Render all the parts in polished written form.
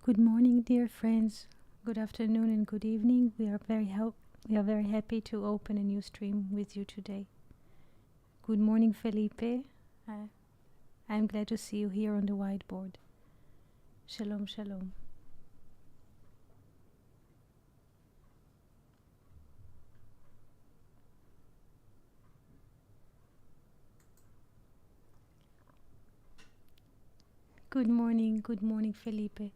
Good morning, dear friends. Good afternoon and good evening. We are very happy to open a new stream with you today. Good morning, Felipe. I'm glad to see you here on the whiteboard. Shalom, shalom. Good morning, Felipe.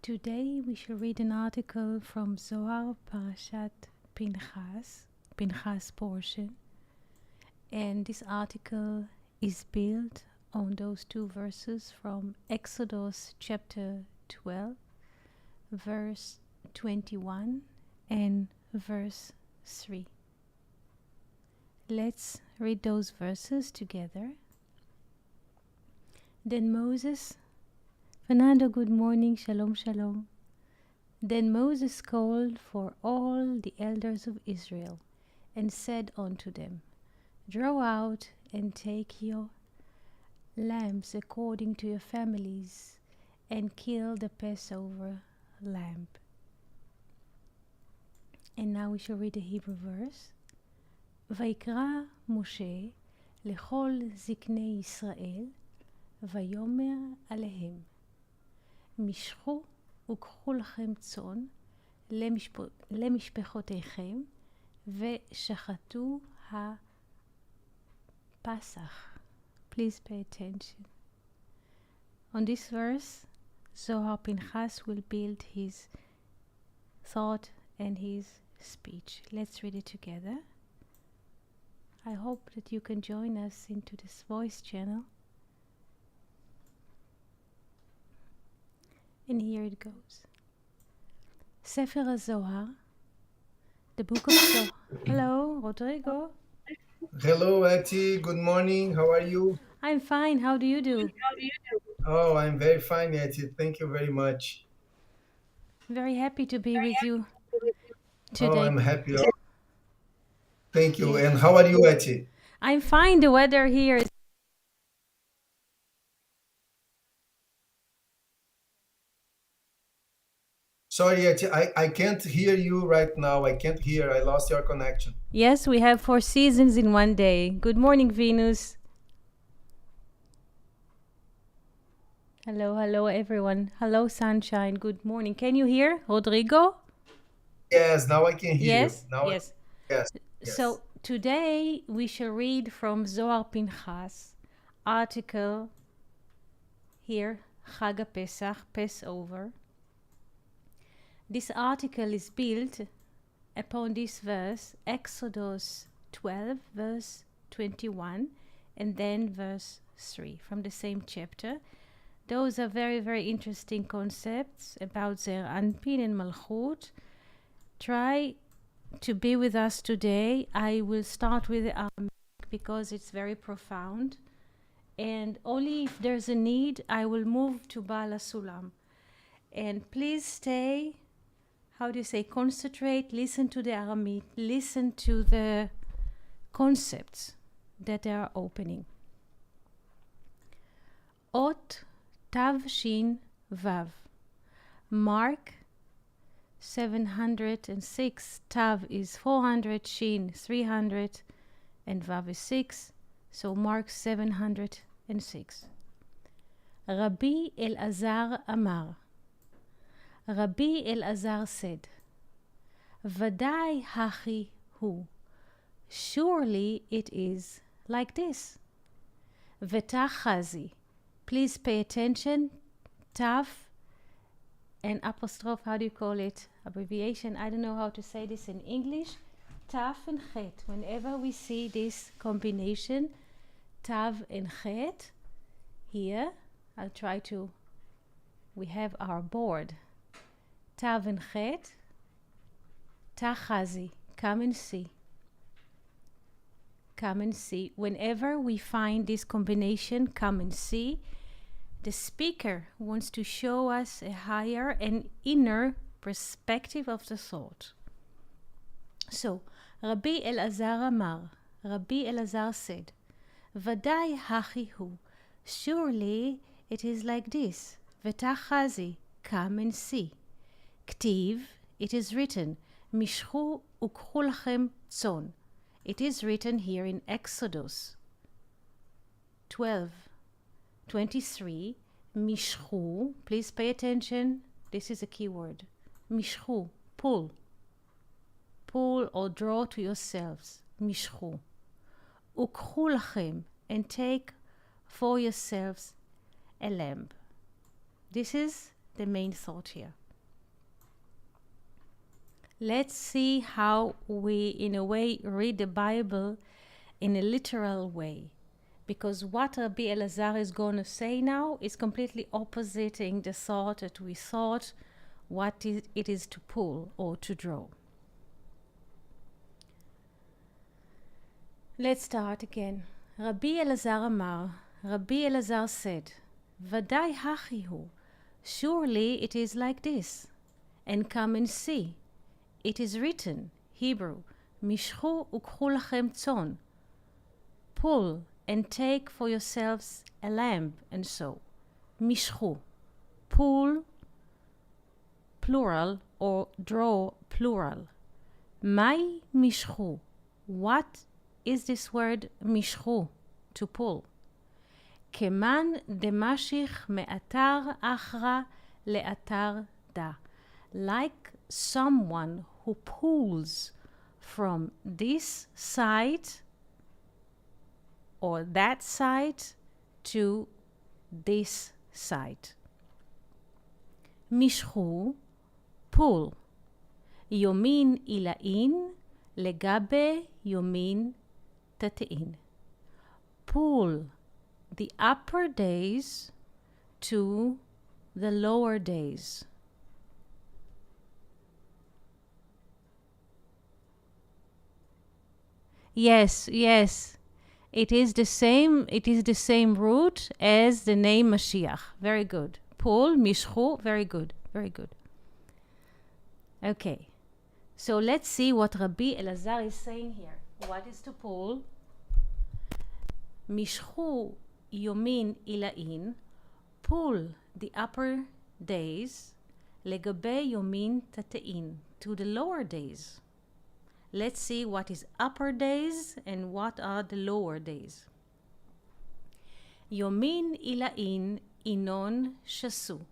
Today we shall read an article from Zohar Parashat Pinchas portion, and this article is built on those two verses from Exodus chapter 12, verse 21 and verse 3. Let's read those verses together. Then Moses, Fernando, good morning, shalom, shalom. Then Moses called for all the elders of Israel and said unto them, Draw out and take your lambs according to your families, and kill the Passover lamb. And now we shall read the Hebrew verse. ויקרא משה לכל זקני ישראל, ויאמר עליהם, משכו וקחו לכם צאן למשפחותיכם, ושחטו הפסח. Please pay attention. On this verse, Zohar Pinchas will build his thought and his speech. Let's read it together. I hope that you can join us into this voice channel. And here it goes. Sefer HaZohar, the book of Zohar. Hello, Rodrigo. Hello, Ati. Good morning. How are you? I'm fine. How do you do? Oh, I'm very fine, Ati. Thank you very much. Very happy to be with you Oh, today. I'm happy. Thank you. Yes. And how are you, Ati? I'm fine. The weather here is Sorry, Ati. I can't hear you right now. I can't hear. I lost your connection. Yes, we have 4 seasons in one day. Good morning, Venus. Hello, everyone. Hello, sunshine. Good morning. Can you hear, Rodrigo? Yes, now I can hear Yes? you. Now Yes. yes. So today we shall read from Zohar Pinchas, article here, Chag HaPesach, Passover. This article is built upon this verse, Exodus 12, verse 21, and then verse 3 from the same chapter. Those are very, very interesting concepts about Zer Anpin and Malchut. Try to be with us today. I will start with the Aramaic because it's very profound. And only if there's a need, I will move to Baal HaSulam. And please stay, concentrate, listen to the Aramaic, listen to the concepts that they are opening. Ot Tav Shin Vav. Mark 706. Tav is 400, Shin 300, and Vav is 6. So Mark 706. Rabbi Elazar Amar. Rabbi Elazar said, Vadai hachi hu. Surely it is like this. Vetachazi. Please pay attention. Tav and apostrophe, how do you call it? Abbreviation. I don't know how to say this in English. Tav and chet. Whenever we see this combination, Tav and chet, here, I'll try to, we have our board. Tav and chet, tachazi, come and see. Come and see. Whenever we find this combination, come and see, the speaker wants to show us a higher and inner perspective of the thought. So, Rabbi Elazar Amar, Rabbi Elazar said, Vadai hachi hu. Surely it is like this. Vetachazi, come and see. Ktiv, it is written, Mishchu ukchu lachem tzon. It is written here in Exodus 12:23. Mishchu, please pay attention. This is a key word. Mishchu, pull. Pull or draw to yourselves. Mishchu. Ukchu lachem, and take for yourselves a lamb. This is the main thought here. Let's see how we, in a way, read the Bible in a literal way. Because what Rabbi Elazar is going to say now is completely oppositing the thought that we thought what it is to pull or to draw. Let's start again. Rabbi Elazar Amar, Rabbi Elazar said, Vadai hachi hu, surely it is like this, and come and see. It is written, Hebrew, Mishchu ukchu lachem tzon, pull and take for yourselves a lamb, and so. Mishchu, pull, plural, or draw, plural. Mai mishchu, what is this word mishchu, to pull? Keman demashich me'atar achra le'atar da. Like someone who pulls from this side or that side to this side. Mishchu, pull. Yomin ila'in legabe yomin tatein. Pull the upper days to the lower days. Yes. It is the same root as the name Mashiach. Very good. Pull, mishchu, very good. Okay. So let's see what Rabbi Elazar is saying here. What is to pull? Mishchu yomin ila'in, pull the upper days, legabe yomin tatein, to the lower days. Let's see what is upper days and what are the lower days. Yomin ila'in inon shasu.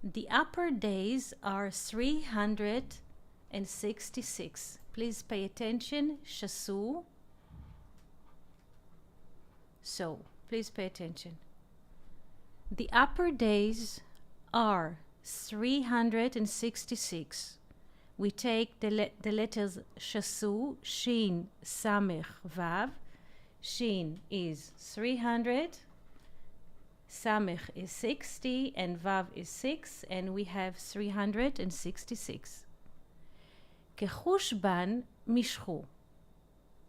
The upper days are 366. Please pay attention. Shasu. So, please pay attention. The upper days are 366. We take the letters shasu, shin, samech, vav. Shin is 300, samech is 60, and vav is 6, and we have 366. Kechushban mishchu.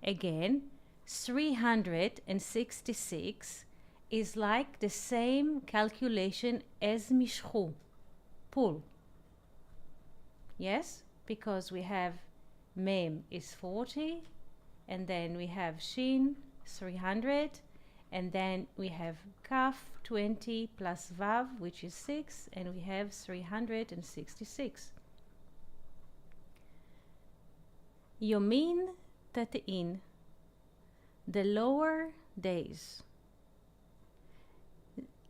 Again, 366 is like the same calculation as mishchu, pull. Yes? Because we have mem is 40, and then we have shin 300, and then we have kaf 20 plus vav, which is 6, and we have 366. Yomin tatein, the lower days.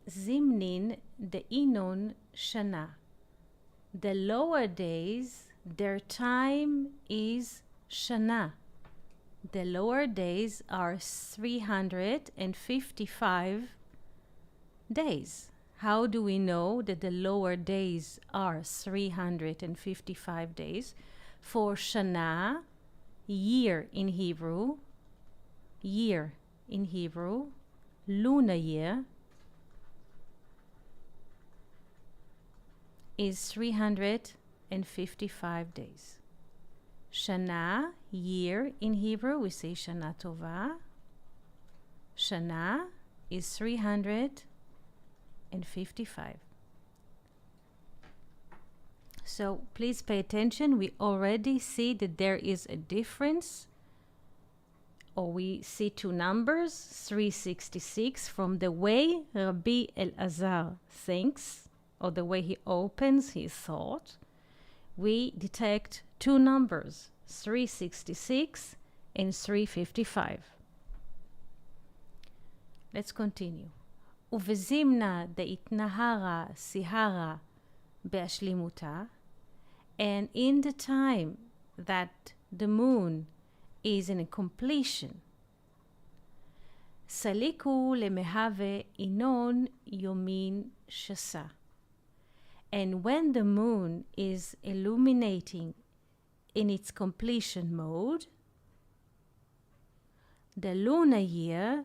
Zimnin de inon shana. The lower days, their time is shana. The lower days are 355 days. How do we know that the lower days are 355 days? For shana, year in Hebrew, lunar year, is 355 days. Shana, year in Hebrew, we say Shana Tova. Shana is 355. So please pay attention. We already see that there is a difference, or we see two numbers, 366, from the way Rabbi Elazar thinks. or the way he opens his thought, we detect two numbers, 366 and 355. Let's continue. ובזמנה דהתנהרה סיהרה בהשלימותה, and in the time that the moon is in a completion, סליקו למהווה אינון יומין שסה. And when the moon is illuminating in its completion mode, the lunar year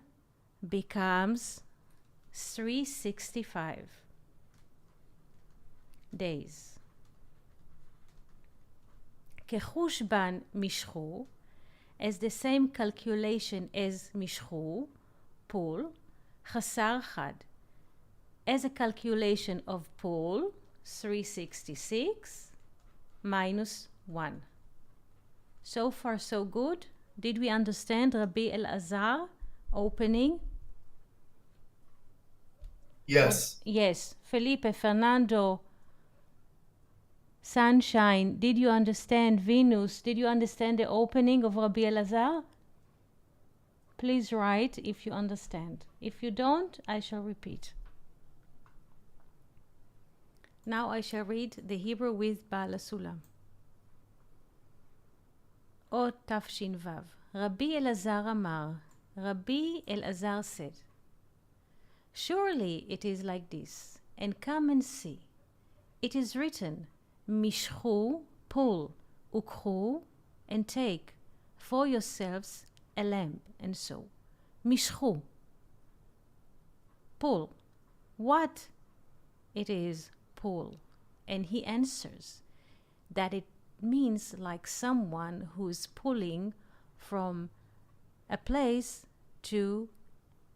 becomes 365 days. כחושבן משכו, as the same calculation as משכו, pull, חסר חד. As a calculation of pull, 366 minus 1. So far so good. Did we understand Rabbi Elazar opening? Yes. Yes. Felipe, Fernando, Sunshine, did you understand? Venus, did you understand the opening of Rabbi Elazar? Please write if you understand. If you don't, I shall repeat. Now I shall read the Hebrew with Baal HaSulam. אות תש"ו. Rabbi Elazar Amar. Rabbi Elazar said, surely it is like this, and come and see. It is written, Mishchu, pull, ukchu, and take for yourselves a lamb, and so. Mishchu, pull. What? It is pull. And he answers that it means like someone who is pulling from a place to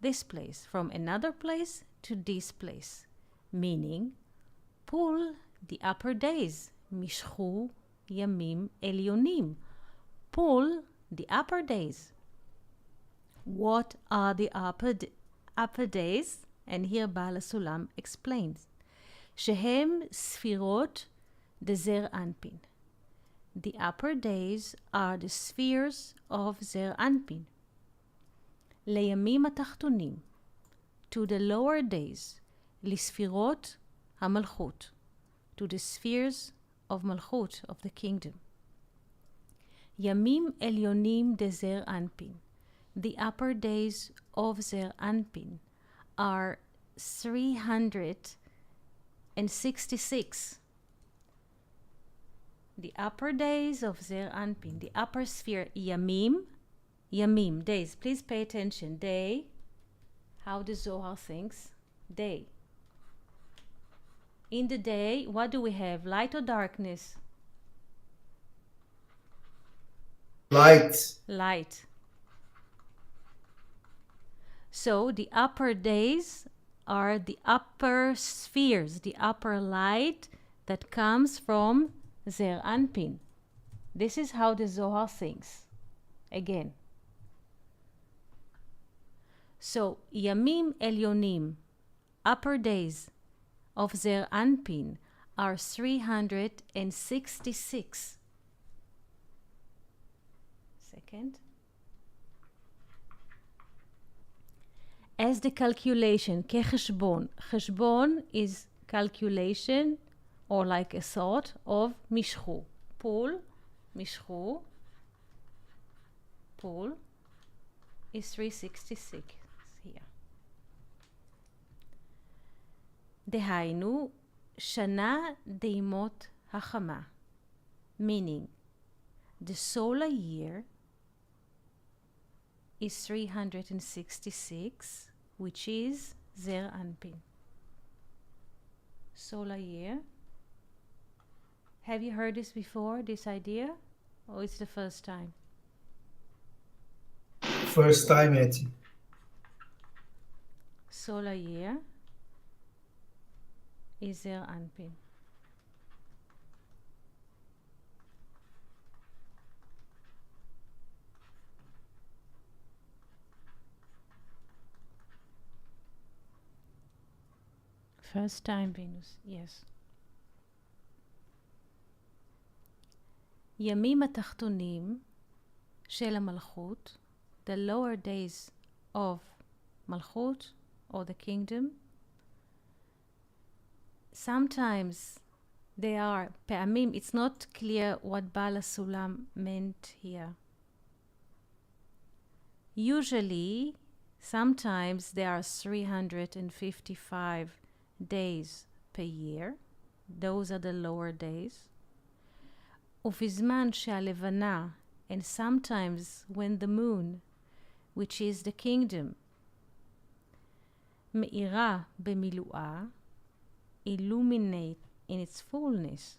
this place, from another place to this place, meaning pull the upper days, mishchu yamim elyonim, pull the upper days. What are the upper days? And here Baal HaSulam explains, shehem sfirot dezer anpin. The upper days are the spheres of Zer Anpin. לימים התחתונים, to the lower days, לספירות המלכות, to the spheres of Malchut, of the kingdom. ימים עליונים דזר אנפין, the upper days of Zer Anpin are 366. The upper days of Zer Anpin, the upper sphere, Yamim, days. Please pay attention. Day, how the Zohar thinks. Day. In the day, what do we have? Light or darkness? Light. Light. So the upper days are the upper spheres, the upper light that comes from Zer Anpin. This is how the Zohar thinks. Again. So, Yamim Elyonim, upper days of Zer Anpin are 366. Second. As the calculation, kecheshbon. Cheshbon is calculation or like a thought of mishchu. Pull, mishchu, pull is 366 here. דהיינו, שנה דיימות החמה, meaning the solar year is 366, which is Zer Anpin. Solar year. Have you heard this before, this idea? Or it's the first time? First time, Eti. Solar year is Zer Anpin. First time Venus, yes. ימים התחתונים של המלכות, the lower days of מלכות, or the kingdom, sometimes they are, פעמים, it's not clear what בעל הסולם meant here. Usually, sometimes there are 355 days per year. Those are the lower days. ובזמן שהלבנה, and sometimes when the moon, which is the kingdom, מאירה במילואה, illuminate in its fullness,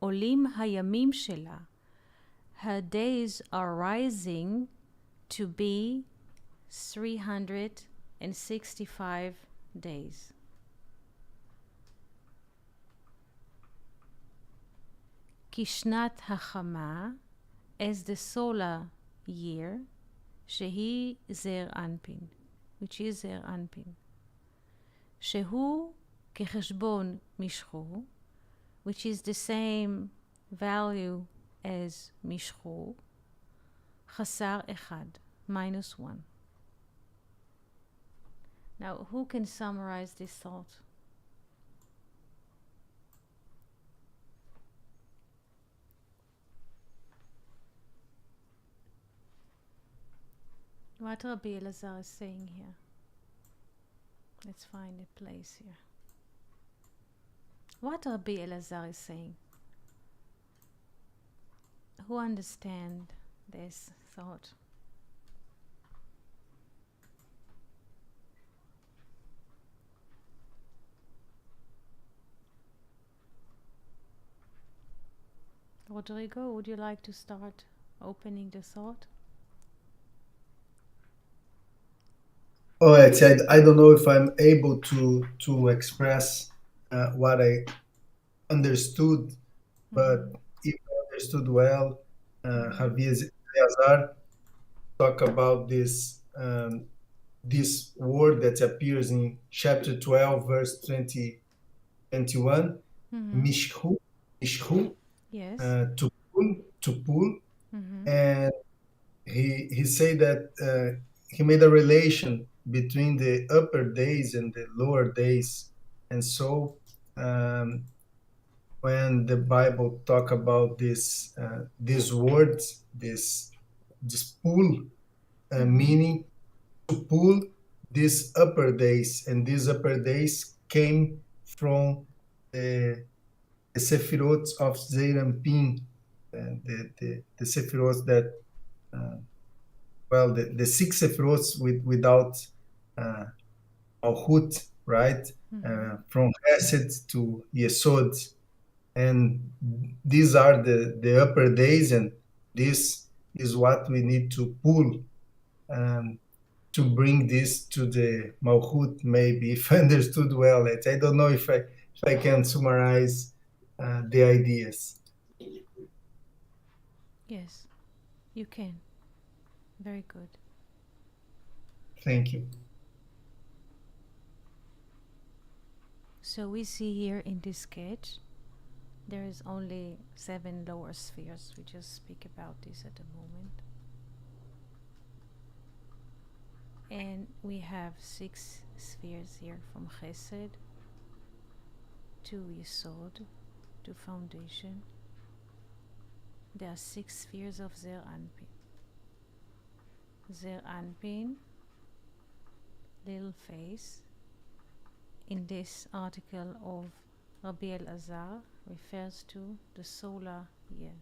עולים הימים שלה, her days are rising to be 365 days. כי שנת החמה, as the solar year, שהיא זר אנפין, which is זר אנפין, שהוא כחשבון משחו, which is the same value as משחו, חסר אחד, -1. Now, who can summarize this thought? What Rabbi Elazar is saying here? Let's find a place here. What Rabbi Elazar is saying? Who understand this thought? Rodrigo, would you like to start opening the thought? Oh, I don't know if I'm able to express what I understood, but if I understood well, Javier Eleazar talk about this this word that appears in chapter 12, verse 21, mishhu, Yes. to pull, and he said that he made a relation between the upper days and the lower days, and so when the Bible talk about this these words, this pull, meaning to pull these upper days, and these upper days came from the Sefirot of Zeirampin, the Sefirot that the six Sefirot without Malchut, right? From Hesed to Yesod. And these are the upper days, and this is what we need to pull to bring this to the Malchut, maybe, if I understood well. I don't know if I can summarize the ideas. Yes, you can. Very good. Thank you. So we see here in this sketch, there is only 7 lower spheres. We just speak about this at the moment. And we have 6 spheres here, from Chesed to Yesod to Foundation. There are 6 spheres of Zer Anpin. Zer Anpin, little face, in this article of Rabbi Elazar, refers to the solar year.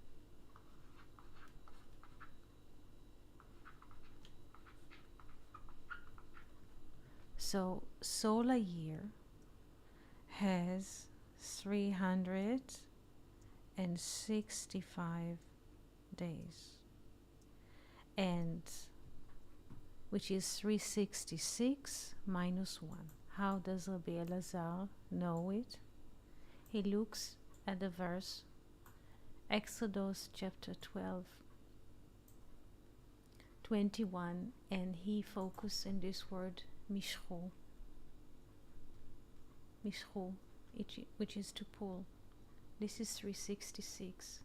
So solar year has 365 days, and which is 366 minus 1. How does Rabbi Elazar know it? He looks at the verse, Exodus chapter 12, 21, and he focuses on this word, mishchu. Mishchu, which is to pull. This is 366.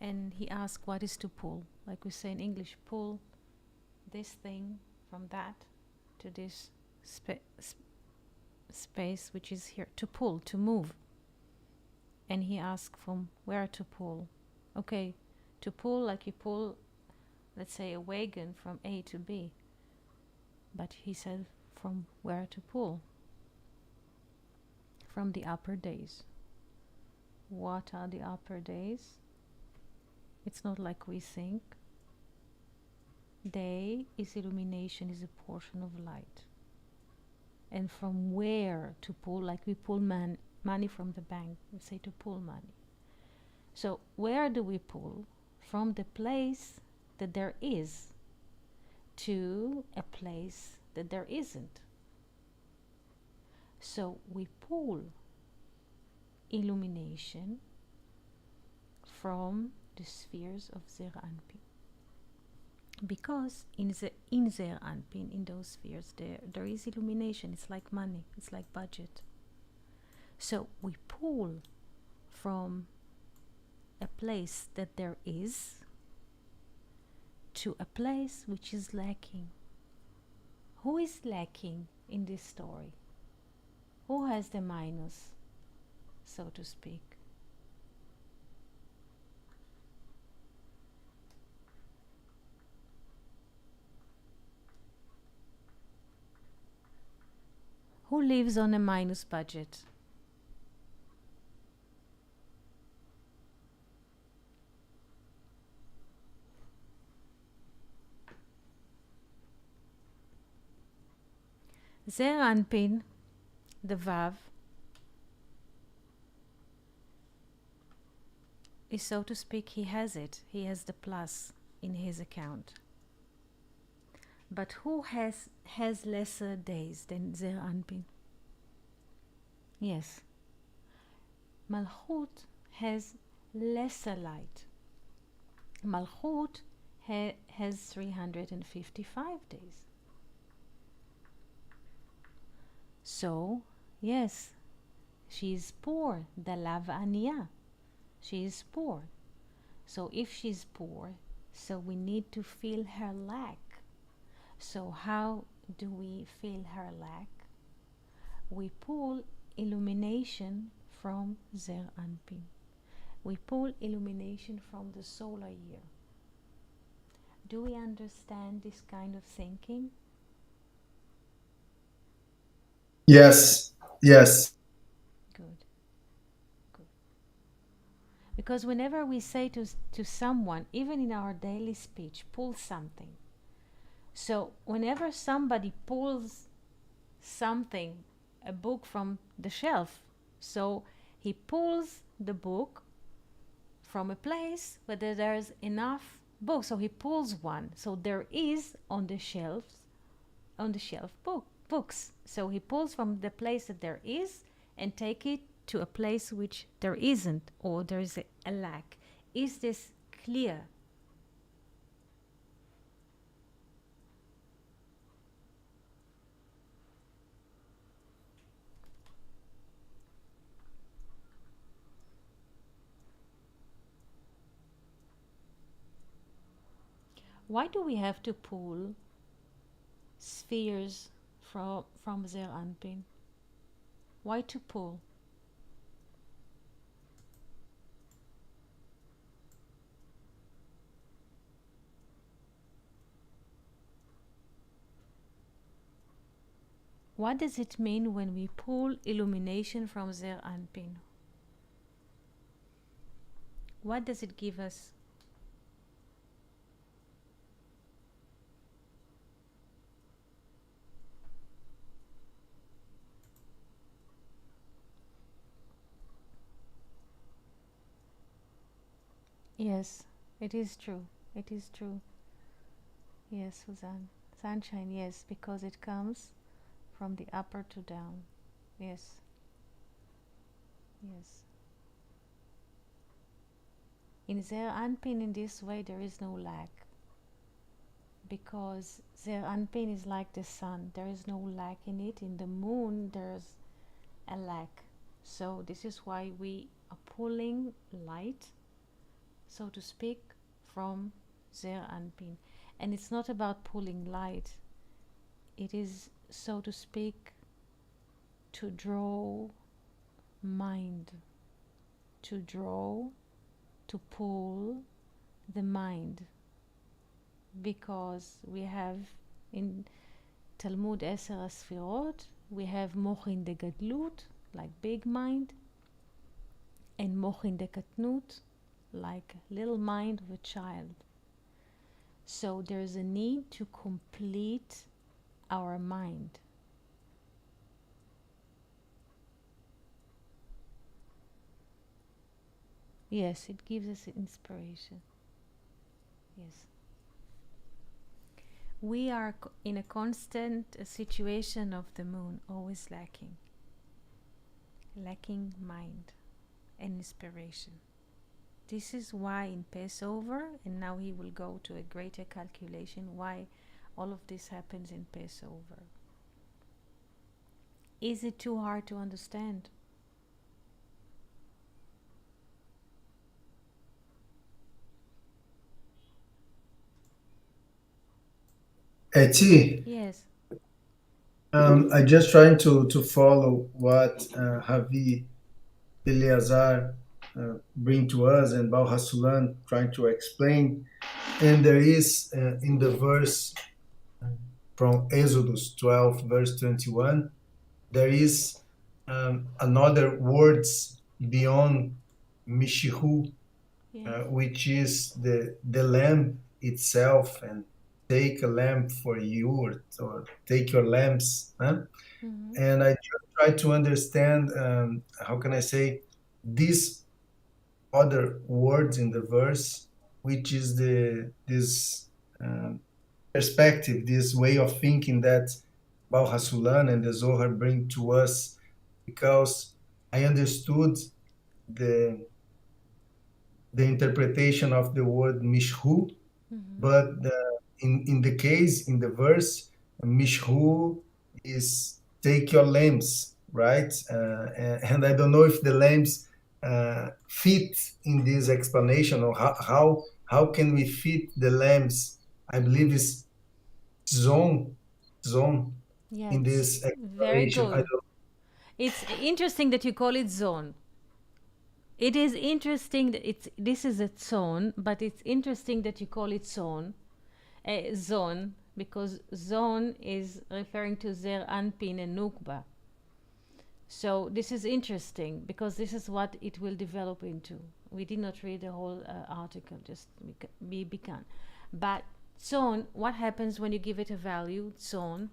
And he asked, what is to pull? Like we say in English, pull this thing from that to this space, which is here. To pull, to move. And he asked from where to pull. Okay, to pull like you pull, let's say, a wagon from A to B. But he said from where to pull. From the upper days. What are the upper days? It's not like we think. Day is illumination, is a portion of light. And from where to pull, like we pull money from the bank, we say to pull money. So where do we pull? From the place that there is to a place that there isn't. So we pull illumination from the spheres of Zeir Anpin. Because in Zeir Anpin, in those spheres, there is illumination. It's like money. It's like budget. So we pull from a place that there is to a place which is lacking. Who is lacking in this story? Who has the minus, so to speak? Who lives on a minus budget? Zeir Anpin, the Vav, is, so to speak, he has it. He has the plus in his account. But who has lesser days than Zeir Anpin? Yes. Malchut has lesser light. Malchut has 355 days. So, yes, she is poor. Dalav Aniya. She is poor. So if she's poor, so we need to feel her lack. So how do we feel her lack? We pull illumination from Zeir Anpin. We pull illumination from the solar year. Do we understand this kind of thinking? Yes, yes. Good. Good. Because whenever we say to someone, even in our daily speech, pull something. So whenever somebody pulls something, a book from the shelf, so he pulls the book from a place where there's enough books. So he pulls one. So there is on the shelf books. So he pulls from the place that there is and take it to a place which there isn't, or there is a lack. Is this clear? Why do we have to pull spheres from Zeir Anpin? Why to pull? What does it mean when we pull illumination from Zeir Anpin? What does it give us? Yes, it is true. It is true. Yes, Suzanne. Sunshine, yes, because it comes from the upper to down. Yes. Yes. In Zeir Anpin, in this way, there is no lack. because Zer Anpin is like the sun. There is no lack in it. In the moon, there's a lack. So this is why we are pulling light, so to speak, from Zer Anpin. And it's not about pulling light. It is, so to speak, to draw mind, to pull the mind, because we have in Talmud Eser Asfirot, we have Mochin de Gadlut, like big mind, and Mochin de Katnut, like little mind of a child. So there's a need to complete our mind. Yes, it gives us inspiration. Yes. We are in a constant situation of the moon, always lacking mind and inspiration. This is why in Passover, and now he will go to a greater calculation, why all of this happens in Passover. Is it too hard to understand? Eti, Yes. I just trying to follow what Havi Eleazar bring to us and Baal Hasulan trying to explain. And there is in the verse from Exodus 12, verse 21, there is another words beyond Mishihu, Yes. which is the lamb itself, and take a lamb for you, or take your lambs. Huh? Mm-hmm. And I just try to understand, how can I say, these other words in the verse, which is this um, perspective, this way of thinking that Baal Hasulan and the Zohar bring to us, because I understood the the interpretation of the word mishhu, Mm-hmm. but in the case in the verse, mishhu is take your lambs, right? And I don't know if the lambs fit in this explanation, or how can we fit the lambs? I believe it's zone Yeah, in it's this very explanation. I good. don't. It's interesting that you call it zone. It is interesting that this is a zone, but it's interesting that you call it zone, because zone is referring to Zer Anpin and Nukba. So this is interesting because this is what it will develop into. We did not read the whole article, just we began. But zone, what happens when you give it a value? Zone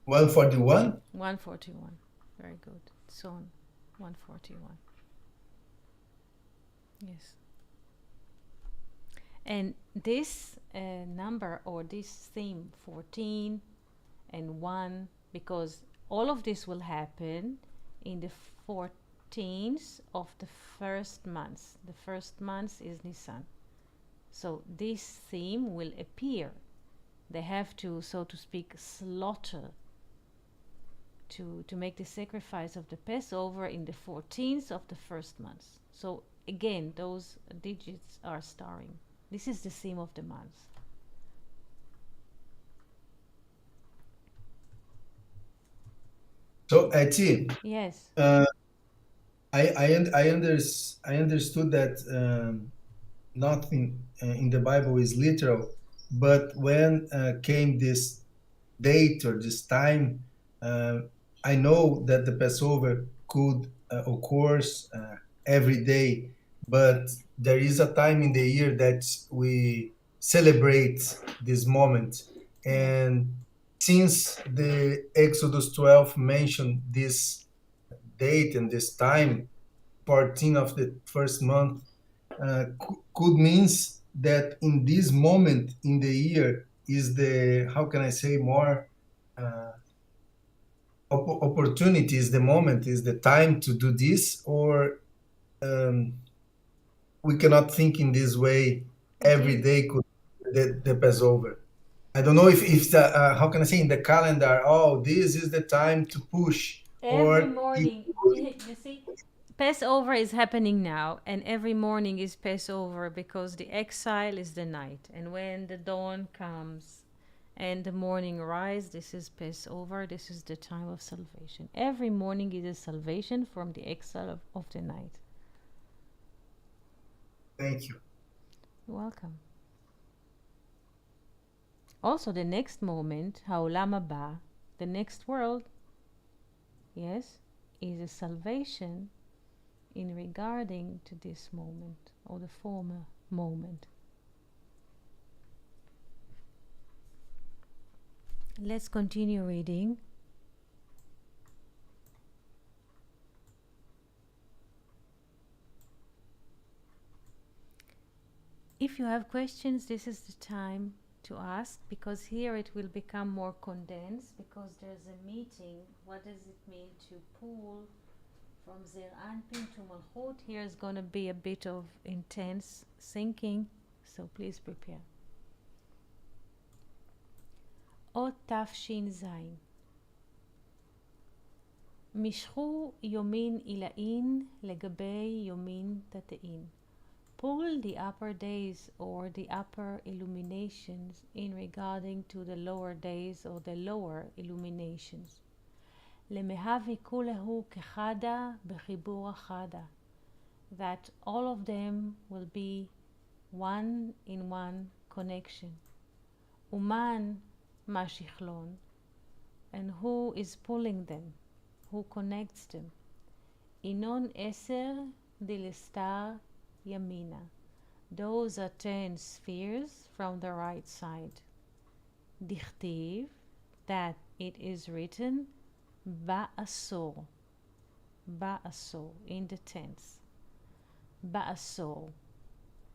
141. 141. Very good. Zone 141. Yes. And this number, or this theme 14 and 1, because all of this will happen in the 14th of the first month. The first month is Nisan. So this theme will appear. They have to, so to speak, slaughter to make the sacrifice of the Passover in the 14th of the first month. So again, those digits are starring. This is the theme of the month. So Eti, Yes. I understood that nothing in the Bible is literal, but when came this date or this time, uh, I know that the Passover could occurs every day, but there is a time in the year that we celebrate this moment. Yes. And since the Exodus 12 mentioned this date and this time, 14 of the first month, could means that in this moment in the year is the, how can I say, more uh, opportunity, is the moment, is the time to do this, or um, we cannot think in this way every day could the Passover. I don't know if the how can I say in the calendar, oh, this is the time to push, Every or it, morning, you see, Passover is happening now, and every morning is Passover because the exile is the night. And when the dawn comes and the morning rise, this is Passover, this is the time of salvation. Every morning is a salvation from the exile of the night. thank you. You're welcome. Also, the next moment, Haolam Haba, the next world, yes, is a salvation in regarding to this moment or the former moment. Let's continue reading. If you have questions, this is the time to ask, because here it will become more condensed because there's a meeting. What does it mean to pull from Zer Anpin to Malchut? Here's going to be a bit of intense thinking, so please prepare. אות תש"ז משכו יומין עילאין לגבי יומין תתאין. Pull the upper days or the upper illuminations in regarding to the lower days or the lower illuminations. למהווה כולהו כחדה בחיבור החדה. That all of them will be one in one connection. ומן Mashiklon, and who is pulling them, who connects them. Inon eser dilistar yamina. Those are 10 spheres from the right side. Dichtiv, that it is written, ba'asor, ba'asor, in the tense. Ba'asor,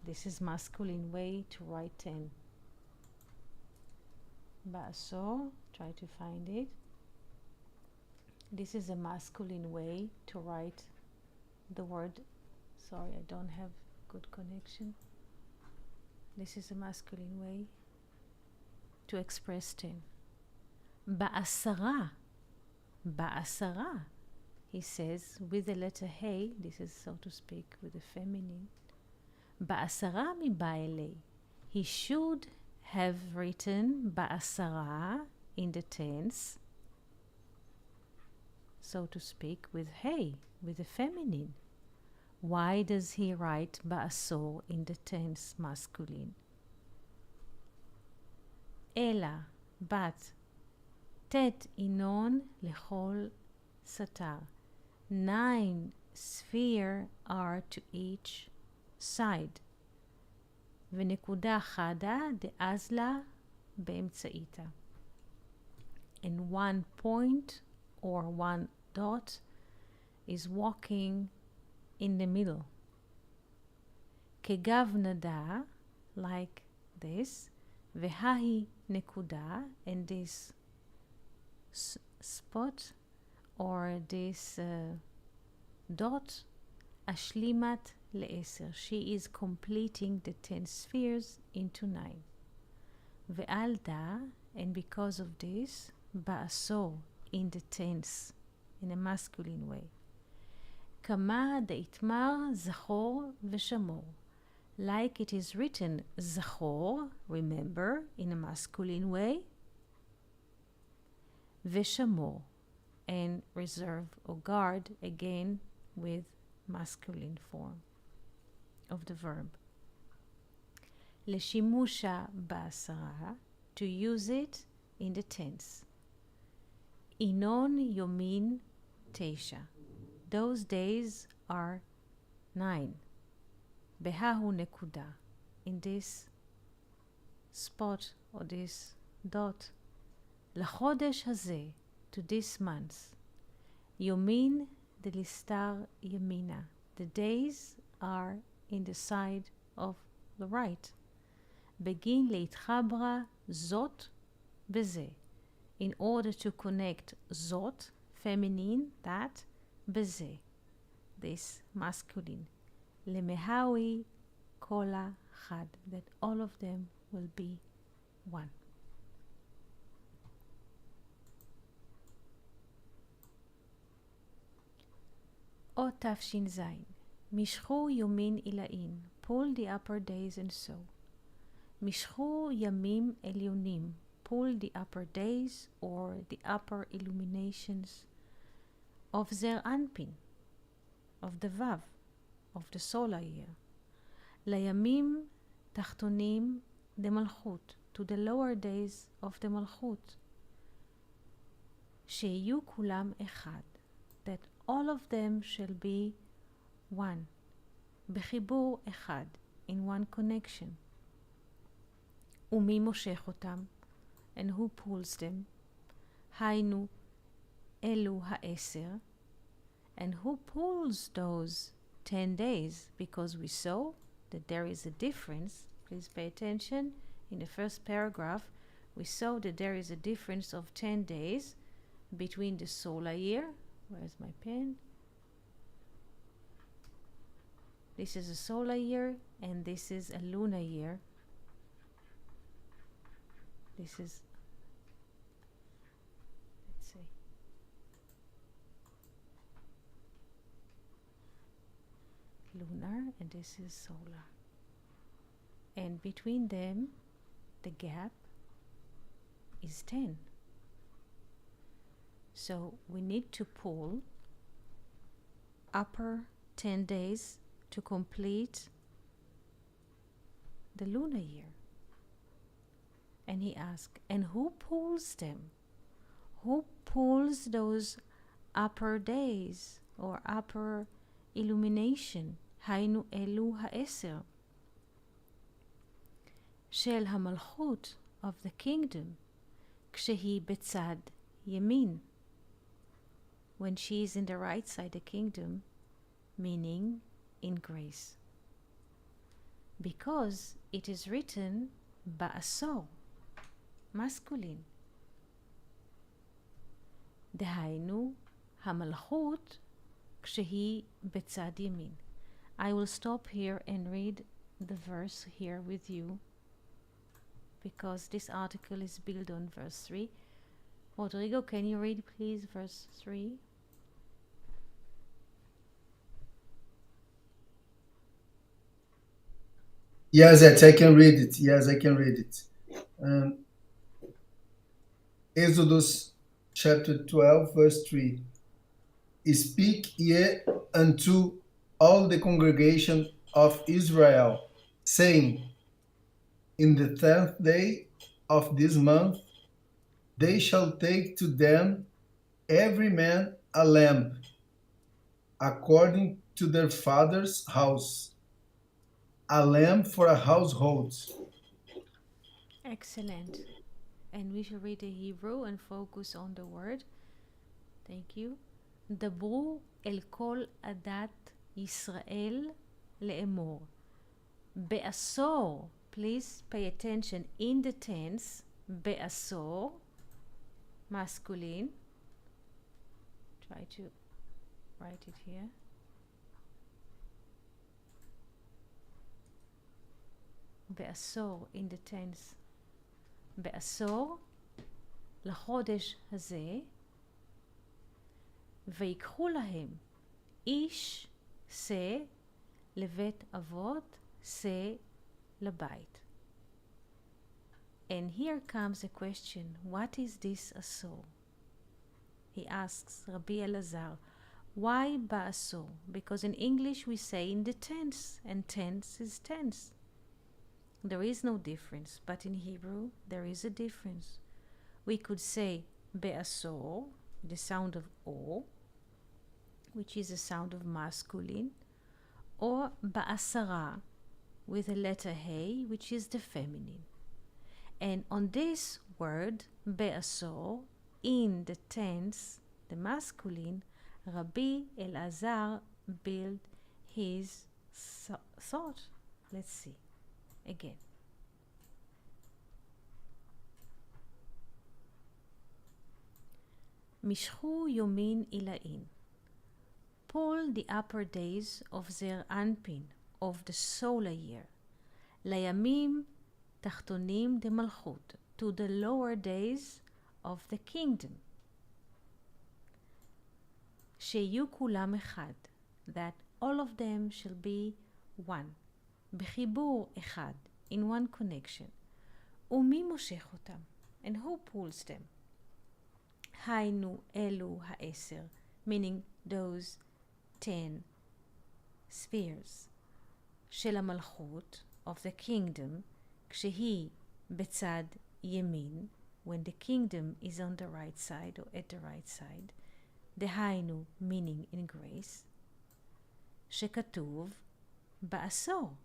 this is masculine way to write 10. Ba'asor, try to find it. This is a masculine way to write the word. Sorry, I don't have good connection. This is a masculine way to express 10. Ba'asara, ba'asara, he says with the letter Hey, this is so to speak with the feminine. Ba'asara mi ba'elei, he should have written ba'asara in the tense, so to speak, with Hey, with the feminine. Why does he write ba'asor in the tense masculine? Ela, but, tet inon lechol satar. 9 spheres are to each side. ונקודה חדה דאז לה באמצעיתה. And one point or one dot is walking in the middle. כגב נדה, like this, וההי נקודה, and this spot or this dot, ashlimat le'eser, she is completing the 10 spheres into 9. Ve'alda, and because of this, ba'asor, in the tense, in a masculine way. Kama de'itmar zachor v'shamor, like it is written zachor, remember, in a masculine way, v'shamor, and reserve or guard, again with masculine form of the verb. Leshimusha ba'asara, to use it in the tense. Inon yomin teisha, those days are 9. Behahu nekuda, in this spot or this dot. Lachodesh hazeh, to this month. Yomin delistar yamina, the days are in the side of the right. Begin leitchabra zot beze, in order to connect zot, feminine, that, beze, this masculine. Lemehawi kola chad, that all of them will be one. O תש"ז, משכו יומין עילאין, pull the upper days and so. משכו ימים עליונים, pull the upper days or the upper illuminations of Zer Anpin, of the Vav, of the solar year. לימים תחתונים דמלכות, to the lower days of the מלכות. שיהיו כולם אחד, that all of them shall be one, בחיבור אחד, in one connection. ומי מושך אותם? And who pulls them? היינו אלו העשר. And who pulls those 10 days? Because we saw that there is a difference. Please pay attention. In the first paragraph, we saw that there is a difference of 10 days between the solar year. Where's my pen? This is a solar year and this is a lunar year. This is, let's see, lunar and this is solar. And between them, the gap is 10. So we need to pull upper 10 days to complete the lunar year. And he asked, and who pulls them? Who pulls those upper days or upper illumination? היינו אלו העשר. של המלכות, of the kingdom, כשהיא בצד ימין. When she is in the right side of the kingdom, meaning in grace. Because it is written בעשור, masculine. דהיינו, המלכות כשהיא בצד ימין. I will stop here and read the verse here with you because this article is built on verse 3. Rodrigo, can you read please verse 3? Yes, I can read it. Yes, I can read it. Exodus chapter 12, verse 3. Speak ye unto all the congregation of Israel, saying, in the 10th day of this month, they shall take to them every man a lamb, according to their father's house, a lamb for a household. Excellent. And we shall read the Hebrew and focus on the word. Thank you. דברו אל כל עדת ישראל לאמור. בעשור, please pay attention, in the tense, בעשור, masculine. Try to write it here. בעשור, in the tense, בעשור, לחודש הזה, ויקחו להם איש שא לבית אבות, שא לבית. And here comes a question, what is this asor? He asks Rabbi Elazar, why ba'asor? Because in English we say in the tense, and tense is tense. There is no difference, but in Hebrew there is a difference. We could say be'asor, the sound of o, which is a sound of masculine, or ba'asara, with a letter hey, which is the feminine. And on this word, be'asor, in the tense, the masculine, Rabbi Elazar built his thought. Let's see again. משכו יומין עילאין. Pull the upper days of Zer Anpin, of the solar year. לימים תחתונים דמלכות, to the lower days of the kingdom. שיהיו כולם אחד, that all of them shall be one. בחיבור אחד, in one connection. ומי מושך אותם? And who pulls them? היינו אלו 10, meaning those 10 spheres של המלכות of the kingdom, כשהיא בצד ימין, when the kingdom is on the right side or at the right side, דהיינו, meaning in grace, שכתוב בעשור,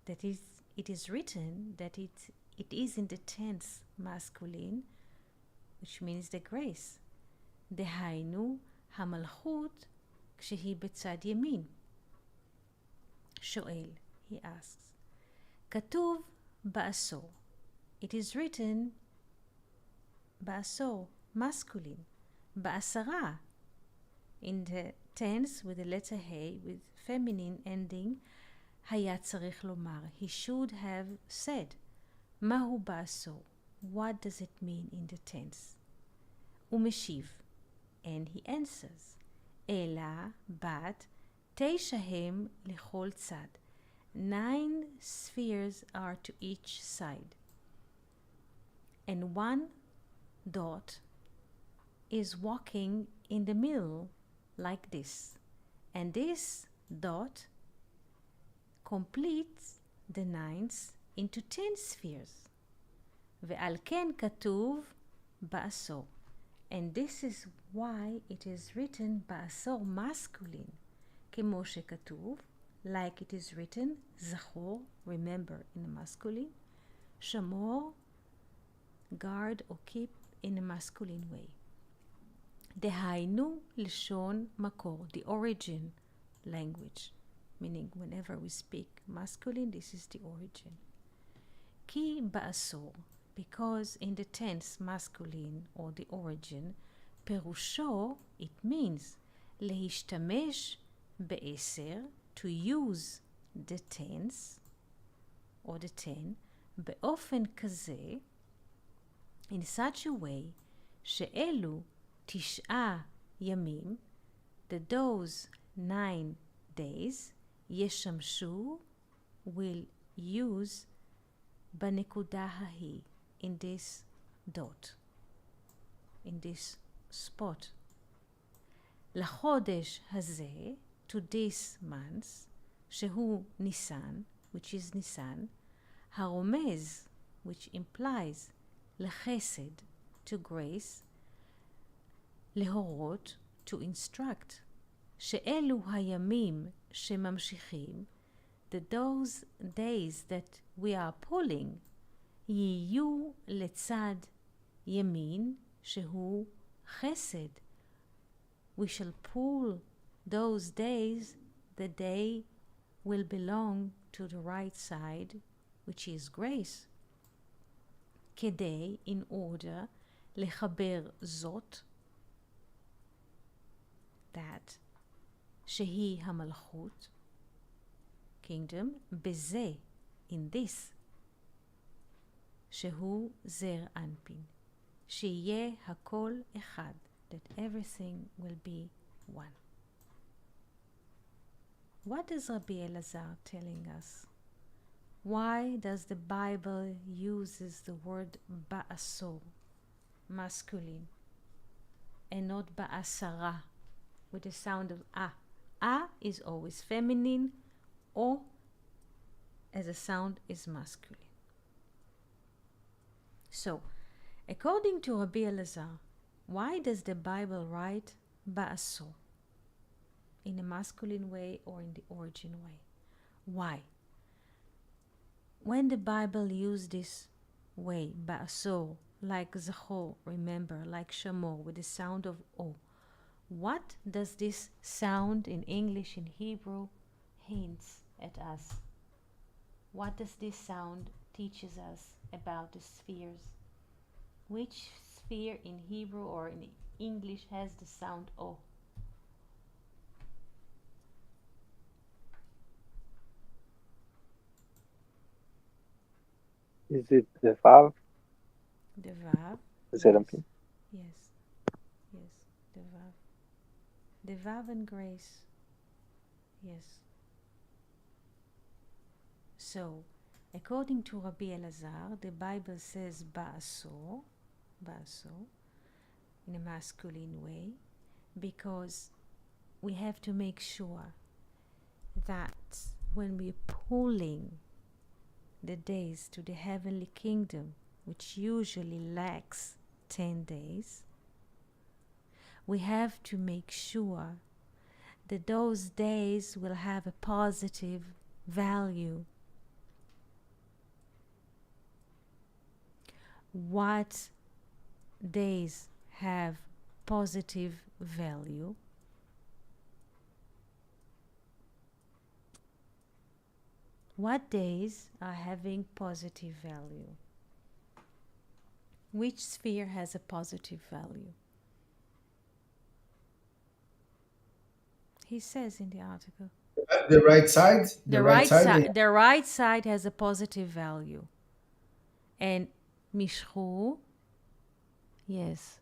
that is, it is written that it is in the tense masculine, which means the grace. דהיינו, המלכות כשהיא בצד ימין. שואל, he asks, כתוב בעשור. It is written בעשור, masculine. בעשרה, in the tense with the letter H, with feminine ending, היה צריך לומר. He should have said, מהו בעשור? What does it mean in the tense? הוא משיב, and he answers, אלא בת 9 הם לכל צד. 9 spheres are to each side. And one dot is walking in the middle like this. And this dot completes the 9s into 10 spheres. ועל כן כתוב בעשור. And this is why it is written בעשור masculine, כמו שכתוב, like it is written, זכור, remember in the masculine, שמור, guard or keep in a masculine way. דהיינו לשון מקור, the origin language, meaning whenever we speak masculine, this is the origin. כי בעשור, because in the tense masculine or the origin, פירושו, it means, להשתמש ב10, to use the tense or the 10 באופן כזה, in such a way שאלו 9 ימים, that those 9 days ישמשו, will use בנקודה ההיא, in this dot, in this spot. לחודש הזה, to this month, שהוא ניסן, which is ניסן, הרומז, which implies לחסד, to grace, להורות, to instruct, שאלו הימים שממשיכים, that those days that we are pulling, יהיו לצד ימין, שהוא חסד. We shall pull those days, the day will belong to the right side, which is grace. כדי, in order, לחבר זאת, that, שהיא המלכות, kingdom, בזה, in this, שהוא זר אנפין, שיהיה הכל אחד, that everything will be one. What is Rabbi Elazar telling us? Why does the Bible uses the word ba'asor, masculine, and not ba'asara, with the sound of a? A is always feminine, or as a sound is masculine. So, according to Rabbi Elazar, why does the Bible write ba'asor? In a masculine way or in the origin way? Why? When the Bible used this way, ba'asor, like zachor, remember, like shamor, with the sound of o, what does this sound in English, in Hebrew, hints at us? What does this sound teaches us about the spheres? Which sphere in Hebrew or in English has the sound o? Is it the Vav? The Vav. The Yes. 17? Yes. Yes. The Vav. The Vav and grace. Yes. So, according to Rabbi Elazar, the Bible says ba'aso, in a masculine way, because we have to make sure that when we're pulling the days to the heavenly kingdom, which usually lacks 10 days, we have to make sure that those days will have a positive value. What days have positive value? What days are having positive value? Which sphere has a positive value? He says in the article. The right side? The right side has a positive value. And Mishru, yes.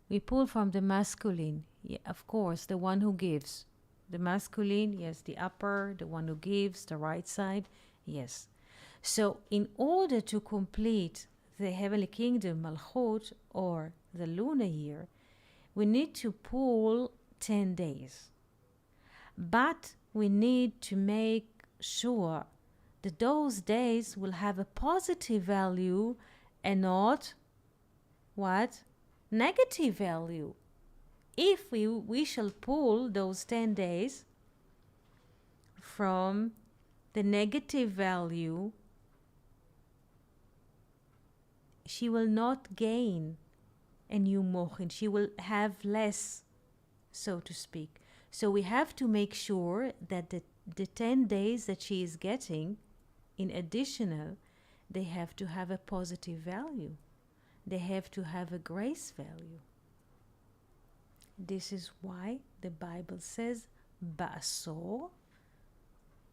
We pull from the masculine, yeah, of course, the one who gives. The masculine, yes, the upper, the one who gives, the right side, yes. So in order to complete the heavenly kingdom, Malchut, or the lunar year, we need to pull 10 days. But we need to make sure that those days will have a positive value and not what? Negative value. If we shall pull those 10 days from the negative value, she will not gain a new mochin. She will have less, so to speak. So we have to make sure that the 10 days that she is getting in additional, they have to have a positive value. They have to have a grace value. This is why the Bible says ba'asor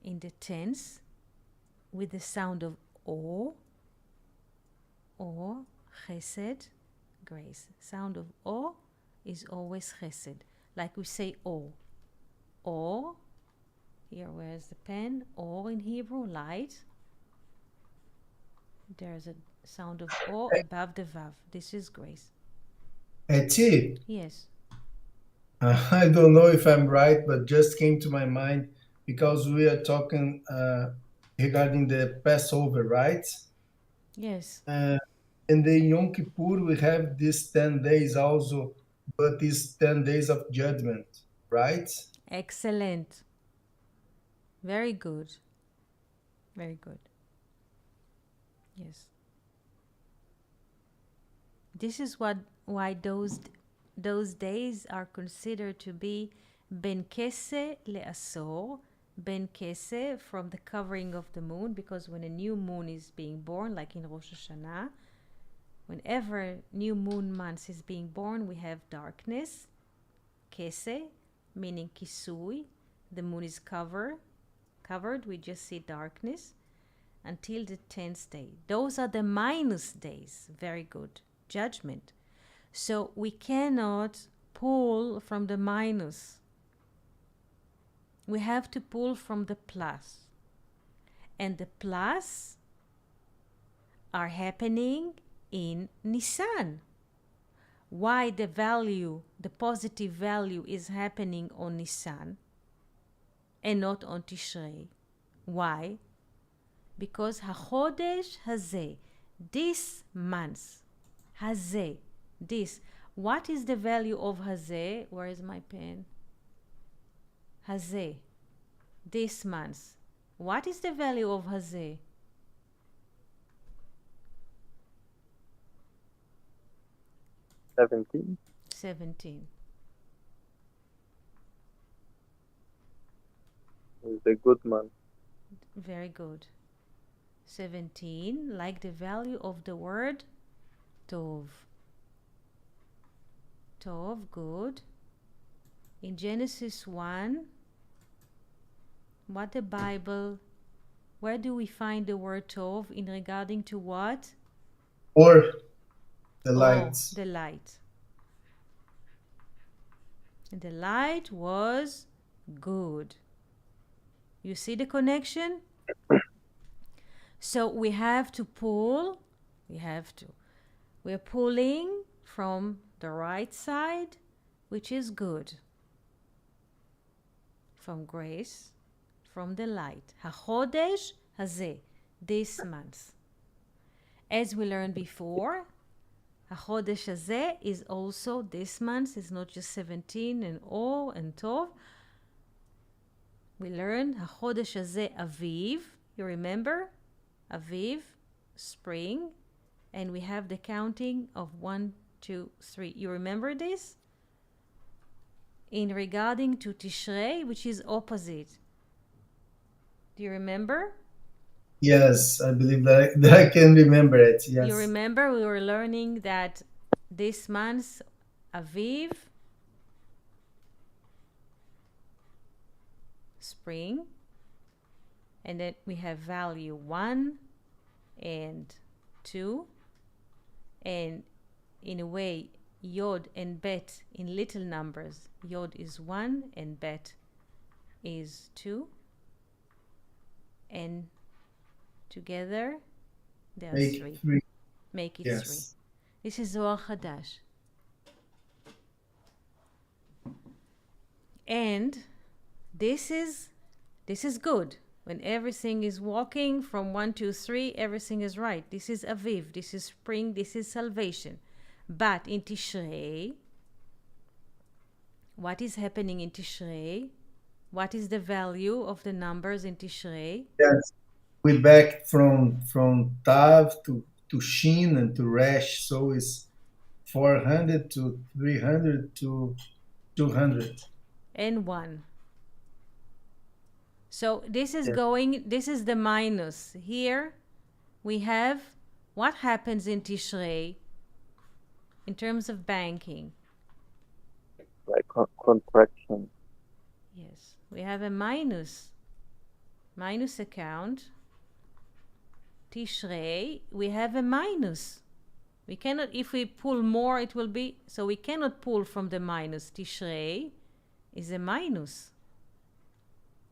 in the tense with the sound of o, or chesed, grace. Sound of o is always chesed. Like we say o. O, here where's the pen? O in Hebrew, light. There's a sound of o above the vav. This is grace. Eti, Yes. I don't know if I'm right, but just came to my mind because we are talking regarding the Passover, right? Yes. In the Yom Kippur, we have these 10 days also, but these 10 days of judgment, right? Excellent. Very good. Very good. Yes. This is why those days are considered to be ben kese le'asor, ben kese from the covering of the moon, because when a new moon is being born, like in Rosh Hashanah, whenever new moon month is being born, we have darkness, kese, meaning kisui, the moon is covered, we just see darkness, until the 10th day. Those are the minus days. Very good. Judgment. So we cannot pull from the minus. We have to pull from the plus. And the plus are happening in Nisan. Why the value, the positive value is happening on Nisan and not on Tishrei? Why? Because HaChodesh Hazeh, this month, Hazeh, this. What is the value of Hazeh? Where is my pen? Hazeh, this month. What is the value of Hazeh? 17. 17. Is a good month. Very good. 17, like the value of the word Tov. Tov, good. In Genesis 1, what the Bible Where do we find the word tov in regarding to what? Or the Oh, lights. the light. And the light was good. You see the connection? So we have to pull. We're pulling from the right side, which is good. From grace, from the light. HaChodesh hazeh, this month. As we learned before, HaChodesh hazeh is also this month. It's not just 17 and Or and Tov. We learned HaChodesh hazeh Aviv. You remember? Aviv, spring. And we have the counting of 1, 2, 3. You remember this? In regarding to Tishrei, which is opposite. Do you remember? Yes, I believe that I can remember it. Yes. You remember we were learning that this month, Aviv, spring, and then we have value 1 and 2, and in a way, Yod and Bet in little numbers. Yod is 1 and Bet is 2. And together, they are Make 3. 3. Make it Yes. 3. This is Zohar Chadash. And this is good. When everything is walking from 1, 2, 3, everything is right. This is Aviv, this is spring, this is salvation. But in Tishrei, what is happening in Tishrei? What is the value of the numbers in Tishrei? Yes. We back from Tav to Shin and to Resh, so it's 400 to 300 to 200. And 1. So this is Yeah. this is the minus. Here we have what happens in Tishrei in terms of banking. Like contraction. Yes, we have a minus account. Tishrei, we have a minus. We cannot, if we pull more, it will be, so we cannot pull from the minus. Tishrei is a minus.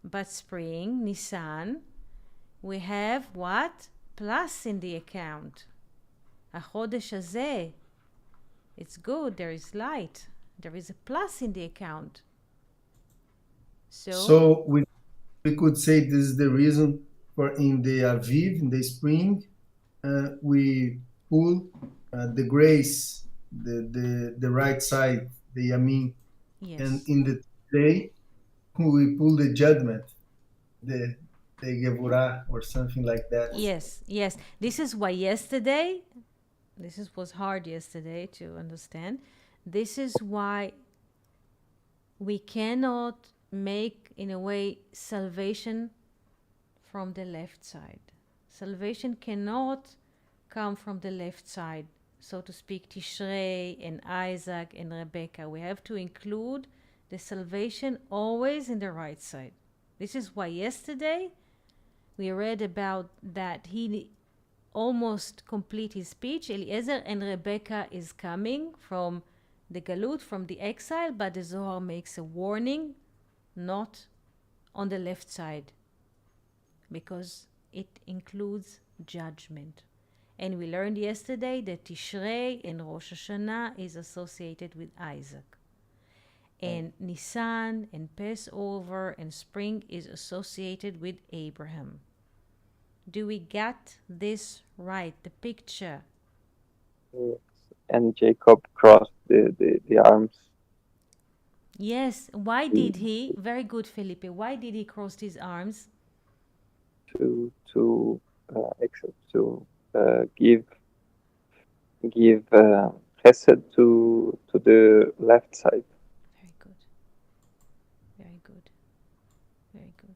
But spring, Nisan, we have what? Plus in the account. HaChodesh hazeh. It's good, there is light. There is a plus in the account. So we could say this is the reason for in the Aviv, in the spring, we pull the grace, the right side, the Yamin, Yes. and in the day we pull the judgment, the Gevurah or something like that. Yes, yes. This is why yesterday, was hard yesterday to understand. This is why we cannot make, in a way, salvation from the left side. Salvation cannot come from the left side, so to speak, Tishrei and Isaac and Rebecca. We have to include the salvation always in the right side. This is why yesterday we read about that he almost complete his speech. Eliezer and Rebecca is coming from the galut, from the exile, but the Zohar makes a warning, not on the left side, because it includes judgment. And we learned yesterday that Tishrei and Rosh Hashanah is associated with Isaac. And Nisan and Passover and spring is associated with Abraham. Do we get this right, the picture? Yes. And Jacob crossed the arms Yes. Why did he? Very good, Felipe. Why did he cross his arms? to give chesed to the left side. Very good. Very good. Very good.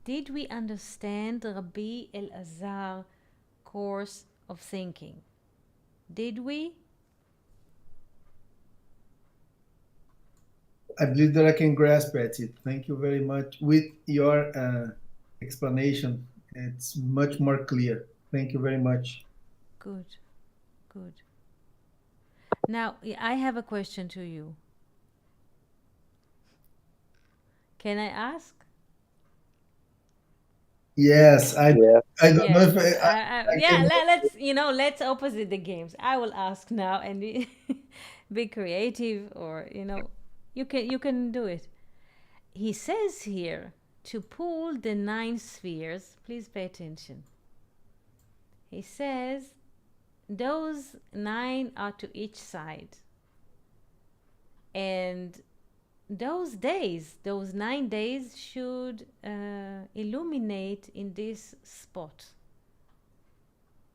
Did we understand Rabbi Elazar course of thinking? Did we? I believe that I can grasp at it. Thank you very much. With your explanation, it's much more clear. Thank you very much. Good, good. Now, I have a question to you. Can I ask? Yes, Yes. I don't know Yes. if I Yeah, can. let's opposite the games. I will ask now and be creative, or you can do it. He says here to pull the 9 spheres. Please pay attention. He says those 9 are to each side. And those 9 days should illuminate in this spot.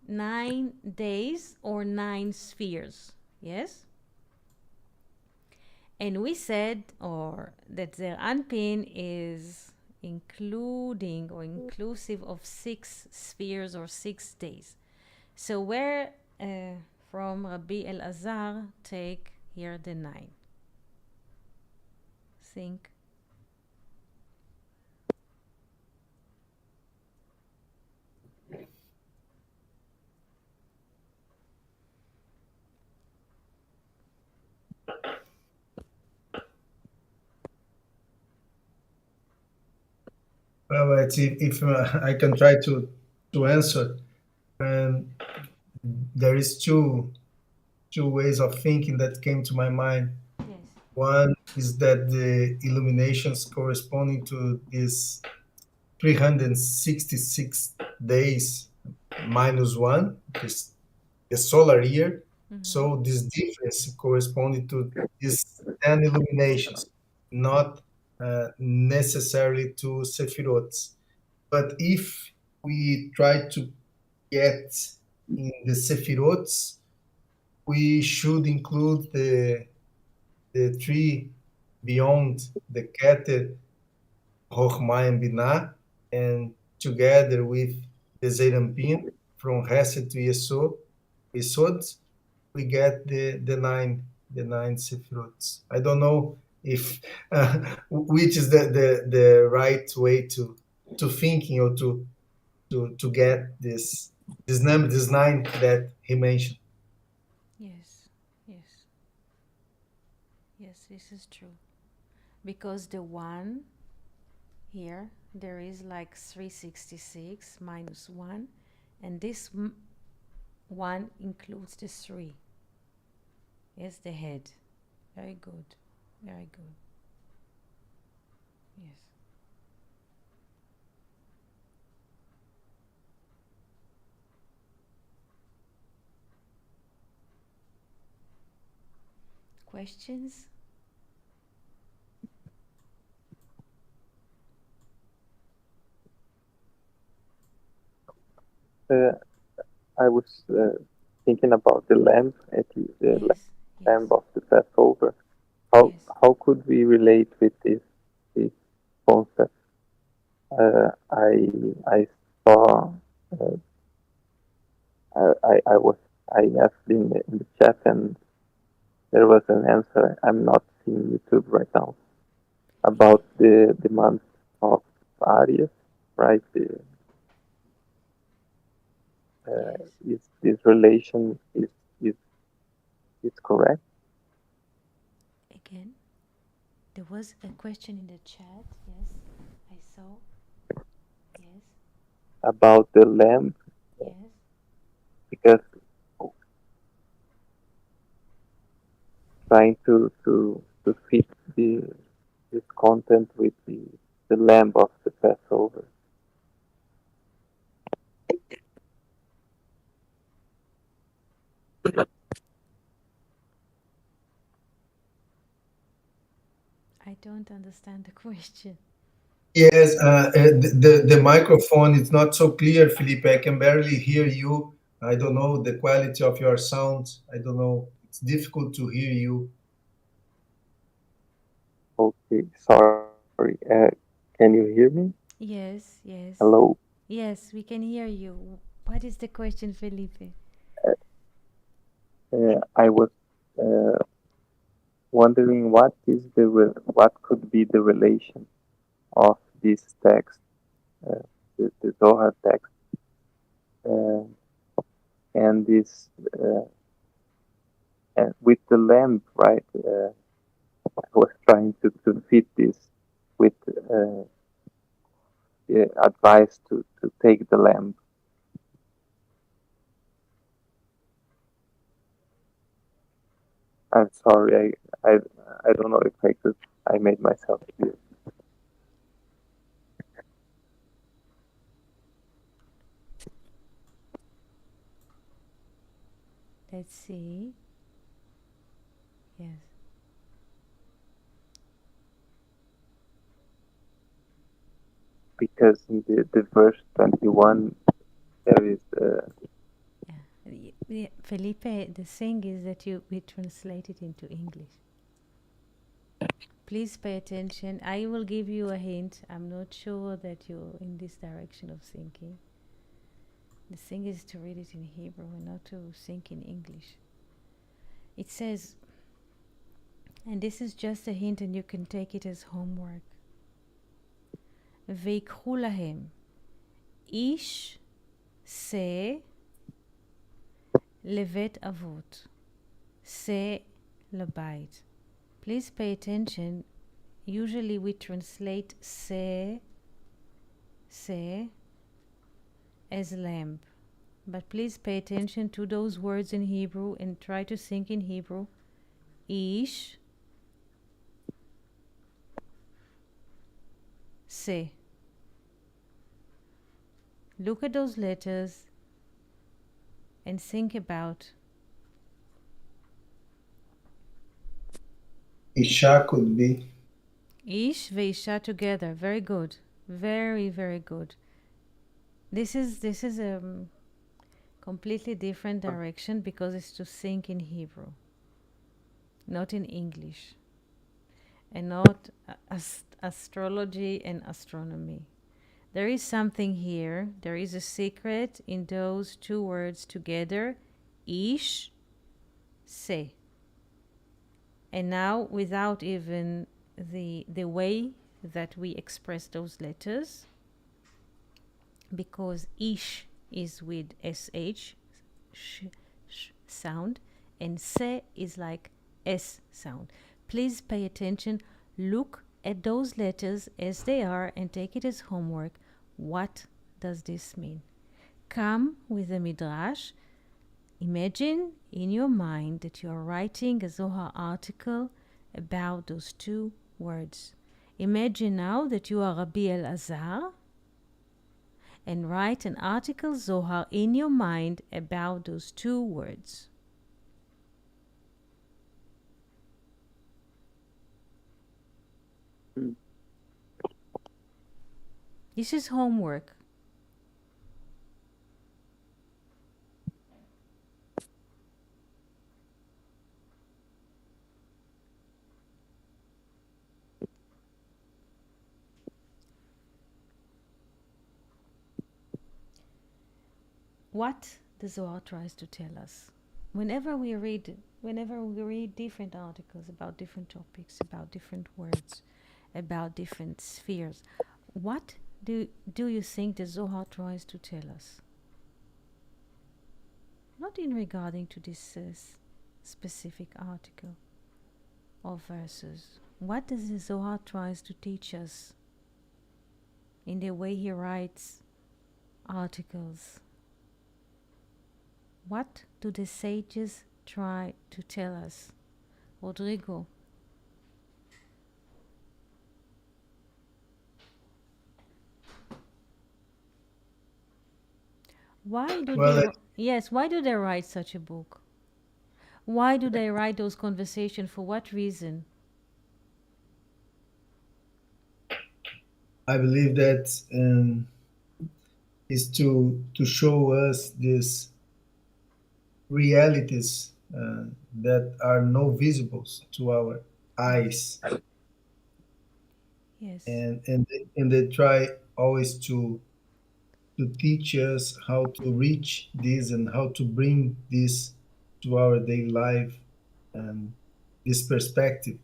9 days or 9 spheres. Yes? And we said, or that the Anpin is including or inclusive of 6 spheres or 6 days. So where from Rabbi Elazar take here the 9? Think. Well, let's see if I can try to answer. And there is two ways of thinking that came to my mind. Yes. One is that the illuminations corresponding to these 366 days minus one, is the solar year. So this difference corresponding to these 10 illuminations, not necessarily to Sephiroth. But if we try to get in the Sephiroths, we should include the three beyond the Keter, Chochmah, and Binah, and together with the Zeirampin, from Hesed to Yesod, we get the nine Sephiroths. I don't know if which is the right way to thinking, or to get this number, this 9 that he mentioned. Yes. Yes. Yes, this is true. Because the 1 here, there is like 366 minus 1, and this 1 includes the 3. Yes, the head. Very good. Very good. Yes. Questions? I was thinking about the lamb, the Yes. lamb Yes. of the Passover. How Yes. how could we relate with this concept? I saw uh, I asked in the chat, and there was an answer. I'm not seeing YouTube right now, about the month of Aries, right? Yes. Is this relation is correct Again, there was a question in the chat. Yes, I saw. Yes. about the lamb? Yes. Because trying to fit this content with the lamb of the Passover. I don't understand the question. Yes, the microphone is not so clear, Felipe. I can barely hear you. I don't know the quality of your sound. I don't know. It's difficult to hear you. Okay, sorry. Can you hear me? Yes. Yes. Hello. Yes, we can hear you. What is the question, Felipe? I was uh, wondering what could be the relation of this text, the Zohar text, uh, and this and with the lamp, right? I was trying to fit this with the advice to take the lamp. I'm sorry, I don't know if I made myself clear. Let's see. Yes. Because in the verse 21 there is Felipe, the thing is that we translate it into English. Please pay attention. I will give you a hint. I'm not sure that you're in this direction of thinking. The thing is to read it in Hebrew and not to think in English. It says, and this is just a hint and you can take it as homework. ויקחו להם איש שא לבית אבות, שא לבית. Please pay attention. Usually we translate se as lamp. But please pay attention to those words in Hebrew and try to think in Hebrew. Ish se. Look at those letters and think about. Isha could be. Ish veisha together. Very good. Very, very good. This is a completely different direction because it's to think in Hebrew, not in English, and not astrology and astronomy. There is something here. There is a secret in those two words together, ish, se. And now, without even the way that we express those letters, because ish is with sh, sound, and se is like s sound. Please pay attention. Look at those letters as they are and take it as homework. What does this mean? Come with a midrash. Imagine in your mind that you are writing a Zohar article about those two words. Imagine now that you are Rabbi Elazar and write an article Zohar in your mind about those two words. This is homework. What the Zohar tries to tell us. Whenever we read different articles about different topics, about different words, about different spheres, what do you think the Zohar tries to tell us? Not in regarding to this specific article or verses. What does the Zohar tries to teach us in the way he writes articles? What do the sages try to tell us? Rodrigo. Why do why do they write such a book? Why do they write those conversations? For what reason? I believe that is to show us these realities that are no visibles to our eyes. Yes. And they try always to teach us how to reach this and how to bring this to our daily life. And this perspective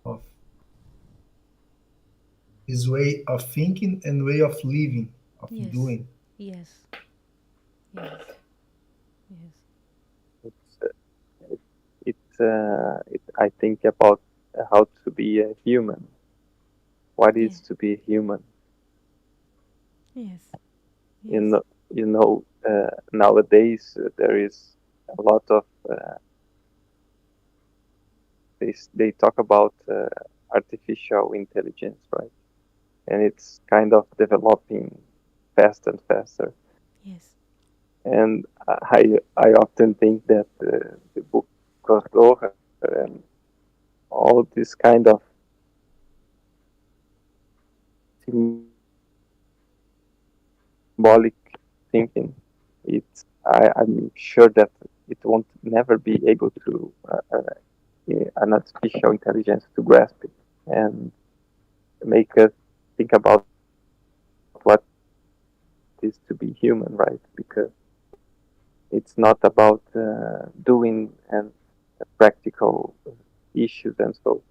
of his way of thinking and way of living, of Yes. doing. Yes. Yes. Yes. I think about how to be a human. What Yeah. is to be a human? Yes. You Yes. know, nowadays there is a lot of they talk about artificial intelligence, right? And it's kind of developing fast and faster. Yes. And I often think that the book of Zohar and all this kind of symbolic thinking, I'm sure that it won't never be able to an artificial intelligence to grasp it and make us think about what it is to be human, right? Because it's not about doing and practical issues, and so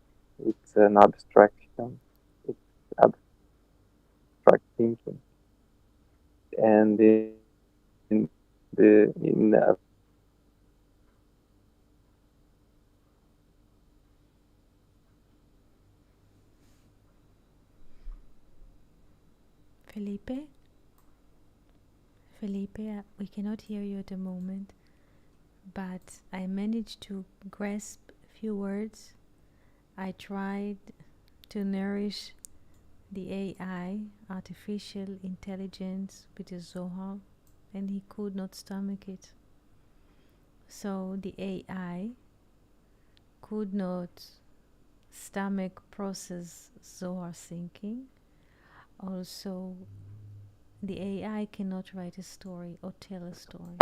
it's an abstraction. It's abstract thinking, and in Felipe? Felipe, we cannot hear you at the moment, but I managed to grasp a few words. I tried to nourish the AI, artificial intelligence, with the Zohar, and he could not stomach it. So the AI could not stomach process Zohar thinking. Also, the AI cannot write a story or tell a story.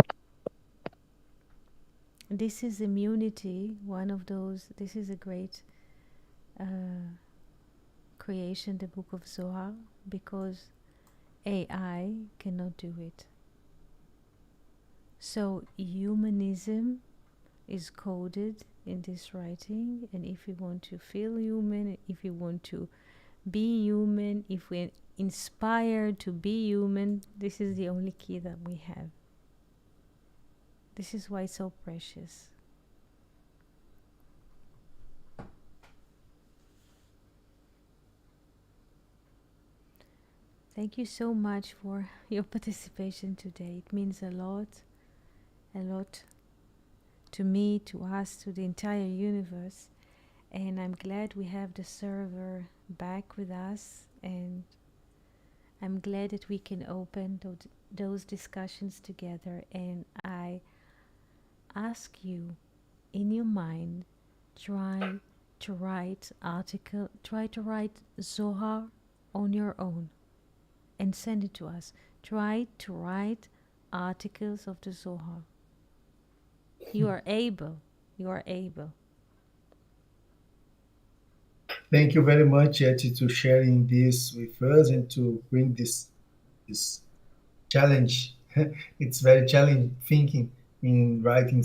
This is immunity, one of those. This is a great creation, the book of Zohar, because AI cannot do it. So humanism is coded in this writing, and if we want to feel human, if we want to be human, if we're inspired to be human, this is the only key that we have. This is why it's so precious. Thank you so much for your participation today. It means a lot to me, to us, to the entire universe. And I'm glad we have the server back with us, and I'm glad that we can open those discussions together. And I ask you, in your mind, try to write Zohar on your own and send it to us. Try to write articles of the Zohar. You are able. You are able. Thank you very much, Eti, to sharing this with us and to bring this challenge. It's very challenging thinking in writing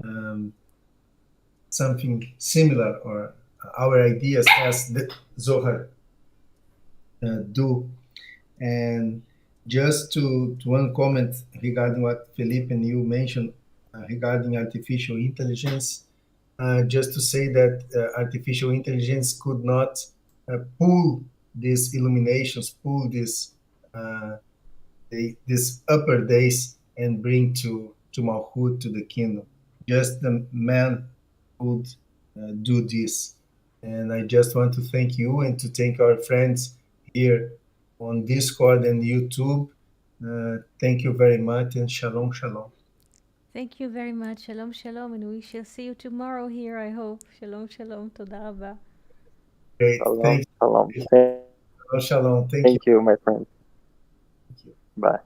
um, something similar or our ideas as the Zohar do. And just to one comment regarding what Felipe and you mentioned regarding artificial intelligence, just to say that artificial intelligence could not pull these illuminations, pull uh, these upper days and bring to Malchut, to the kingdom. Just the man could do this. And I just want to thank you and to thank our friends here on Discord and YouTube. Thank you very much and shalom, shalom. Thank you very much. Shalom, shalom, and we shall see you tomorrow here, I hope. Shalom, shalom. Toda rabba. Great. shalom, Thank shalom. you. Shalom, shalom. Thank you. Thank you, my friend. Thank you. Bye.